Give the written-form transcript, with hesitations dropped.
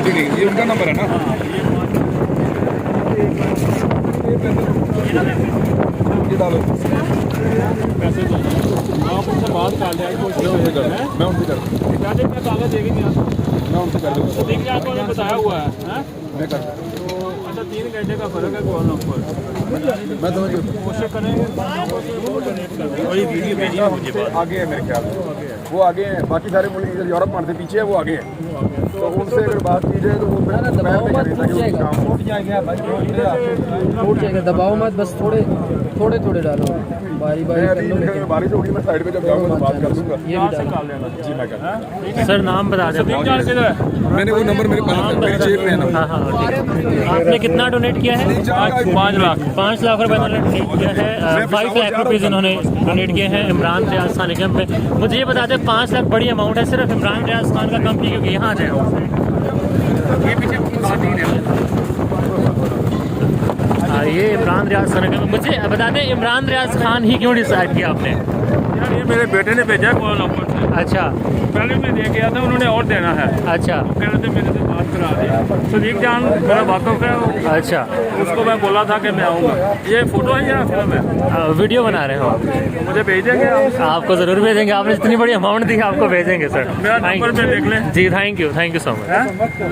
ठीक है, ये उनका नंबर है ना? ये डालो पैसे दो, आप उनसे बात कर लिया, मैं उनसे कर मैं कागज देगी नहीं आता, मैं उनसे कर दूँगा। देखिए आपको बताया हुआ है मैं कर तो अच्छा 3 घंटे का फर्क है कॉल नंबर। मैं समझ गया। कोशिश करेंगे वही वीडियो भेजिए मुझे बाद। आगे है मेरे ख्याल में, वो आगे हैं। बाकी सारे मुल्क इधर यूरोप मारते पीछे है, वो आगे हैं। तो उनसे अगर बात की जाए तो वो टूट जाएगा, दबाओ मत, बस थोड़े थोड़े डालो, बारी बारी कर लो। लेकिन बारिश होगी, मैं साइड पे जब जाऊँगा तो बात कर दूँगा। ये भी डालो। जी मैं कर सर नाम बता दें। मैंने वो नंबर मेरे पास है, मेरी जेब में है नंबर। हाँ हाँ आपने कितना डोनेट किया है? 5 लाख 5 लाख रुपए डोनेट किया है। 5 लाख रुपीज़ इन्होंने डोनेट किए हैं इमरान रियाज खान कैंप में। मुझे ये बता दें 5 लाख बड़ी अमाउंट है सिर्फ इमरान रियाज खान का कंपनी, क्योंकि यहाँ आ जाए ये पीछे हाँ ये इमरान रियाज खान का। मुझे बता दें इमरान रियाज खान ही क्यों डिसाइड किया आपने? यार ये मेरे बेटे ने भेजा कॉल नंबर से, अच्छा पहले मैं दे गया था, उन्होंने और देना है। अच्छा वो कह रहे थे मेरे से बात करा दी। सदीक जान मेरा वाकफ है, अच्छा उसको मैं बोला था कि मैं आऊँगा। ये फोटो है या फिल्म है? वीडियो बना रहे हो आप? मुझे भेज देंगे आप? आपको ज़रूर भेजेंगे, आपने इतनी बड़ी अमाउंट दी आपको भेजेंगे सर। मेरा नंबर पे देख लें। जी थैंक यू सो मच।